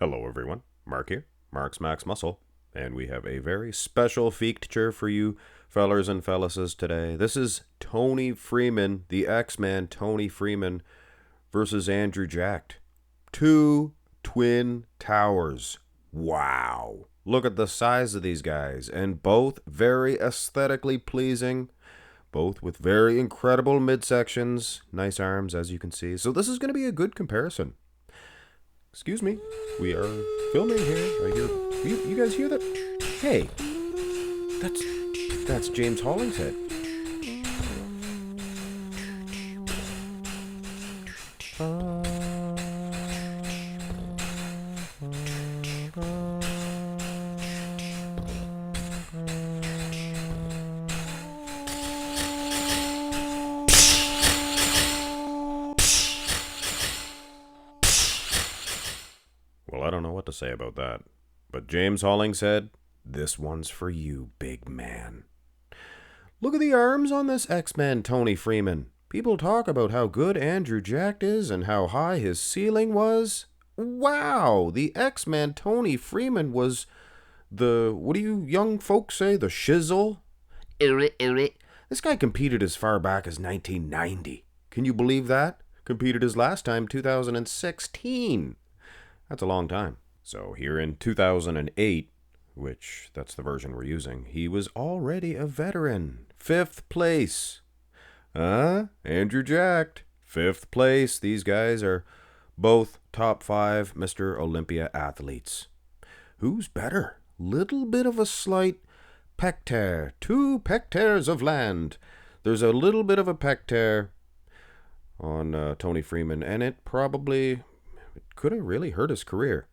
Hello everyone, Mark here, Mark's Max Muscle, and we have a very special feature for you fellers and fellasses today. This is Toney Freeman, the X-Man Toney Freeman versus Andrew Jacked. Two twin towers. Wow. Look at the size of these guys, and both very aesthetically pleasing, both with very incredible midsections, nice arms as you can see. So this is going to be a good comparison. Excuse me, we are filming here. I hear you guys hear that? Hey, that's James Hollingshead. Well, I don't know what to say about that. But James Hollingshead, this one's for you, big man. Look at the arms on this X-Man Toney Freeman. People talk about how good Andrew Jacked is and how high his ceiling was. Wow, the X-Man Toney Freeman was what do you young folks say, the shizzle? This guy competed as far back as 1990. Can you believe that? Competed his last time 2016. That's a long time. So here in 2008, which that's the version we're using, he was already a veteran. 5th place. Andrew Jacked. 5th place. These guys are both top 5 Mr. Olympia athletes. Who's better? Little bit of a slight pec tear. 2 pec tears of land. There's a little bit of a pec tear on Toney Freeman, and it could have really hurt his career.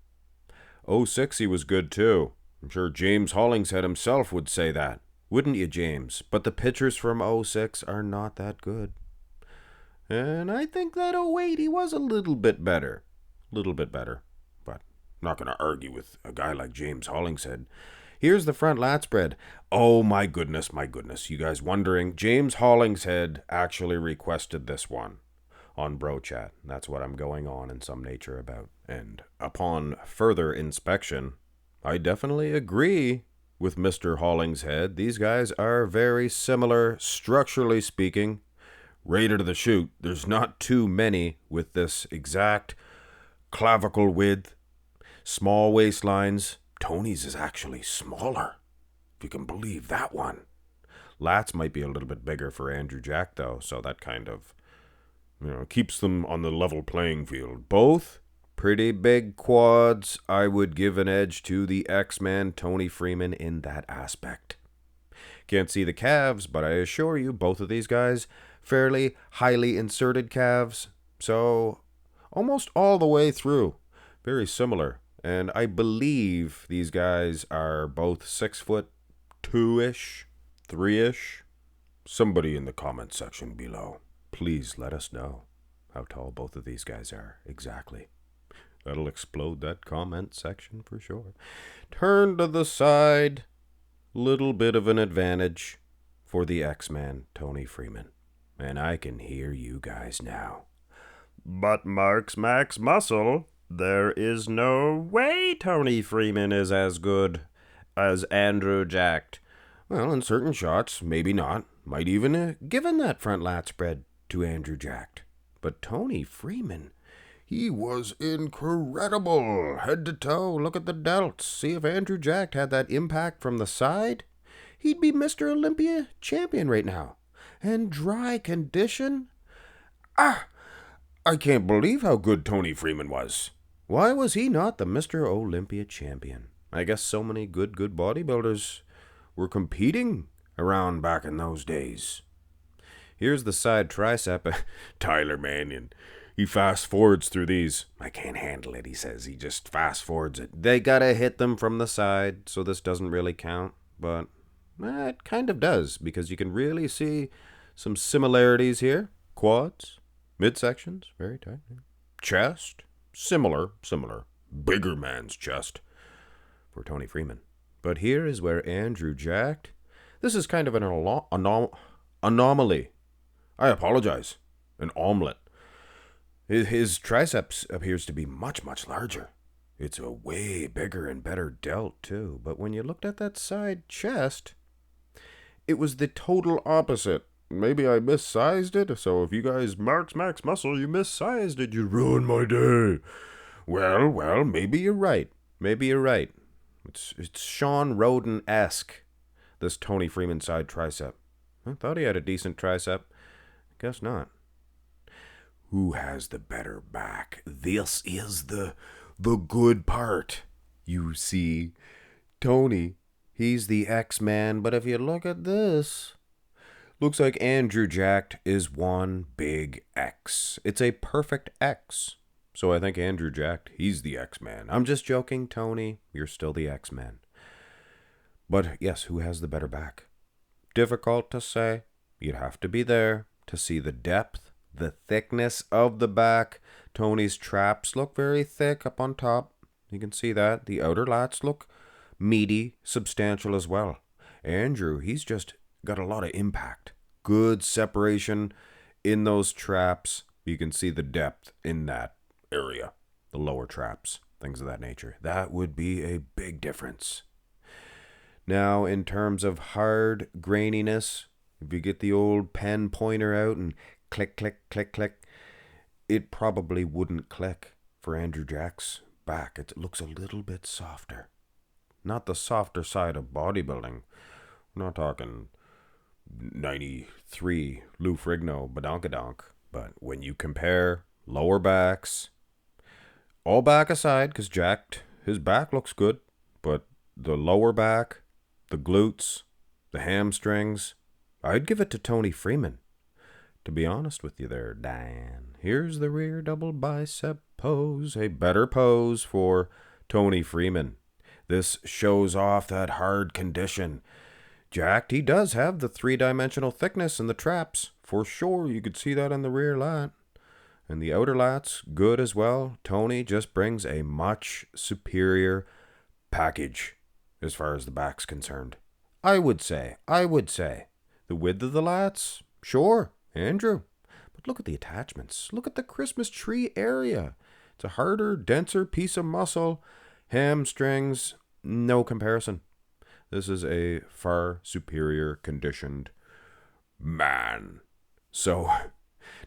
06 he was good too. I'm sure James Hollingshead himself would say that. Wouldn't you, James? But the pictures from 06 are not that good. And I think that 08 he was a little bit better. But I'm not going to argue with a guy like James Hollingshead. Here's the front lat spread. Oh my goodness. You guys wondering, James Hollingshead actually requested this one on Bro Chat. That's what I'm going on in some nature about. And upon further inspection, I definitely agree with Mr. Hollingshead. These guys are very similar, structurally speaking. Rated to the shoot, there's not too many with this exact clavicle width, small waistlines. Tony's is actually smaller, if you can believe that one. Lats might be a little bit bigger for Andrew Jacked, though, so that kind of keeps them on the level playing field. Both pretty big quads. I would give an edge to the X-Man Toney Freeman in that aspect. Can't see the calves, but I assure you, both of these guys, fairly highly inserted calves. So, almost all the way through. Very similar. And I believe these guys are both 6'2"-ish, 3-ish. Somebody in the comment section below, please let us know how tall both of these guys are exactly. That'll explode that comment section for sure. Turn to the side. Little bit of an advantage for the X-Man Toney Freeman. And I can hear you guys now. But Mark's Max Muscle, there is no way Toney Freeman is as good as Andrew Jacked. Well, in certain shots, maybe not. Might even have given that front lat spread to Andrew Jacked. But Toney Freeman, he was incredible. Head to toe, look at the delts. See if Andrew Jacked had that impact from the side, he'd be Mr. Olympia champion right now. And dry condition? I can't believe how good Toney Freeman was. Why was he not the Mr. Olympia champion? I guess so many good bodybuilders were competing around back in those days. Here's the side tricep. Tyler Mannion, he fast forwards through these. I can't handle it, he says. He just fast forwards it. They gotta hit them from the side, so this doesn't really count. But it kind of does, because you can really see some similarities here. Quads, midsections, very tight. Chest, similar. Bigger man's chest for Toney Freeman. But here is where Andrew Jacked. This is kind of an anomaly. I apologize. An omelet. His triceps appears to be much larger. It's a way bigger and better delt, too. But when you looked at that side chest, it was the total opposite. Maybe I missized it, so if you guys marks max muscle, you missized it, you ruined my day. Well, maybe you're right. Maybe you're right. It's Sean Roden-esque, this Toney Freeman side tricep. I thought he had a decent tricep. Guess not. Who has the better back? This is the good part. You see, Toney, he's the X-Man, but if you look at this, looks like Andrew Jacked is one big X. It's a perfect X. So I think Andrew Jacked, he's the X-Man. I'm just joking, Toney. You're still the X-Man. But yes, who has the better back? Difficult to say. You'd have to be there to see the depth, the thickness of the back. Toney's traps look very thick up on top. You can see that. The outer lats look meaty, substantial as well. Andrew, he's just got a lot of impact. Good separation in those traps. You can see the depth in that area. The lower traps, things of that nature. That would be a big difference. Now, in terms of hard graininess, if you get the old pen pointer out and click, click, click, click, it probably wouldn't click for Andrew Jack's back. It looks a little bit softer. Not the softer side of bodybuilding. We're not talking 93 Lou Frigno badonkadonk. But when you compare lower backs, all back aside, because Jacked, his back looks good, but the lower back, the glutes, the hamstrings, I'd give it to Toney Freeman. To be honest with you there, Dan. Here's the rear double bicep pose, a better pose for Toney Freeman. This shows off that hard condition. Jacked, he does have the three-dimensional thickness in the traps. For sure, you could see that on the rear lat. And the outer lat's good as well. Toney just brings a much superior package as far as the back's concerned. I would say. The width of the lats, sure, Andrew. But look at the attachments. Look at the Christmas tree area. It's a harder, denser piece of muscle. Hamstrings, no comparison. This is a far superior conditioned man. So,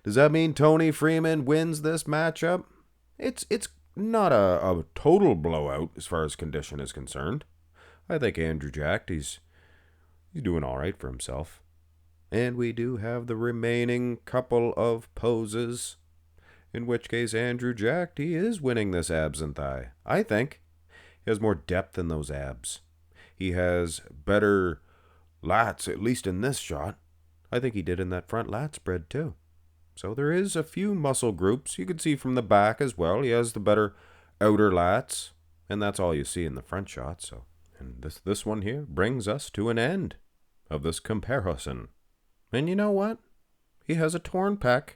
does that mean Toney Freeman wins this matchup? It's not a total blowout as far as condition is concerned. I think Andrew Jacked, he's doing all right for himself. And we do have the remaining couple of poses, in which case Andrew Jacked, he is winning this abs and thigh. I think he has more depth in those abs. He has better lats, at least in this shot. I think he did in that front lat spread too. So there is a few muscle groups. You can see from the back as well. He has the better outer lats, and that's all you see in the front shot. So, and this one here brings us to an end of this comparison. And you know what? He has a torn pec.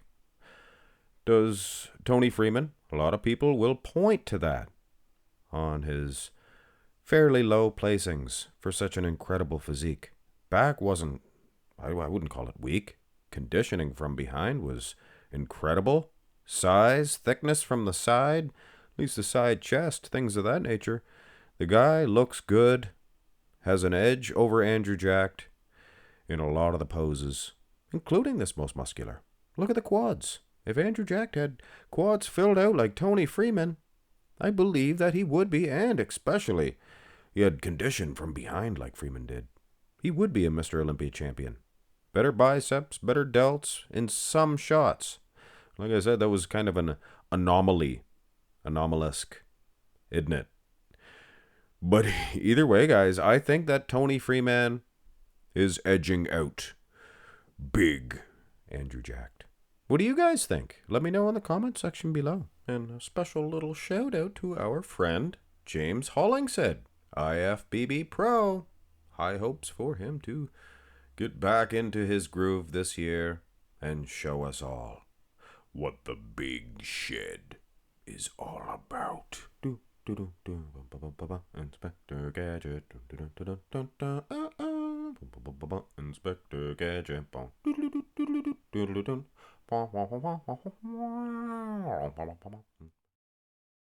Does Toney Freeman? A lot of people will point to that on his fairly low placings for such an incredible physique. Back wasn't, I wouldn't call it weak. Conditioning from behind was incredible. Size, thickness from the side, at least the side chest, things of that nature. The guy looks good, has an edge over Andrew Jacked in a lot of the poses, including this most muscular. Look at the quads. If Andrew Jacked had quads filled out like Toney Freeman, I believe that he would be, and especially he had condition from behind like Freeman did. He would be a Mr. Olympia champion. Better biceps, better delts in some shots. Like I said, that was kind of an anomaly. Anomalesque, isn't it? But either way, guys, I think that Toney Freeman is edging out big Andrew Jacked. What do you guys think? Let me know in the comment section below. And a special little shout out to our friend James Hollingshead, IFBB Pro. High hopes for him to get back into his groove this year and show us all what the big shed is all about. Inspector Gadget. Inspector Gadget.